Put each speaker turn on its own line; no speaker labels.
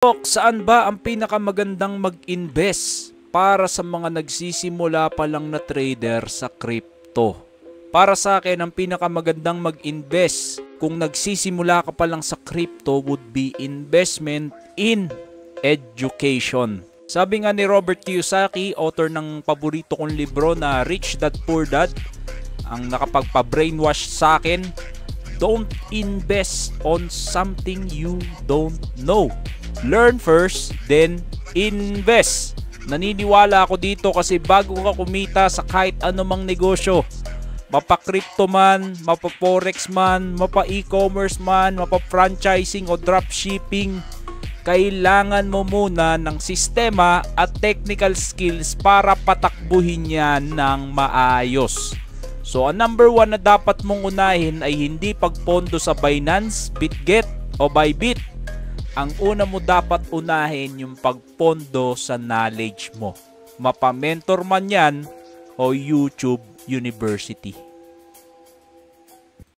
Saan ba ang pinakamagandang mag-invest para sa mga nagsisimula pa lang na trader sa crypto? Para sa akin, ang pinakamagandang mag-invest kung nagsisimula ka pa lang sa crypto would be investment in education. Sabi nga ni Robert Kiyosaki, author ng paborito kong libro na Rich Dad Poor Dad, ang nakapagpa-brainwash sa akin, don't invest on something you don't know. Learn first, then invest. Naniniwala ako dito kasi bago ka kumita sa kahit anumang negosyo, mapa-crypto man, mapa-forex man, mapa-e-commerce man, mapa-franchising o dropshipping, kailangan mo muna ng sistema at technical skills para patakbuhin yan ng maayos. So, ang number 1 na dapat mong unahin ay hindi pagpondo sa Binance, BitGet o Bybit. Ang una mo dapat unahin yung pagpondo sa knowledge mo. Mapa-mentor man yan o YouTube University.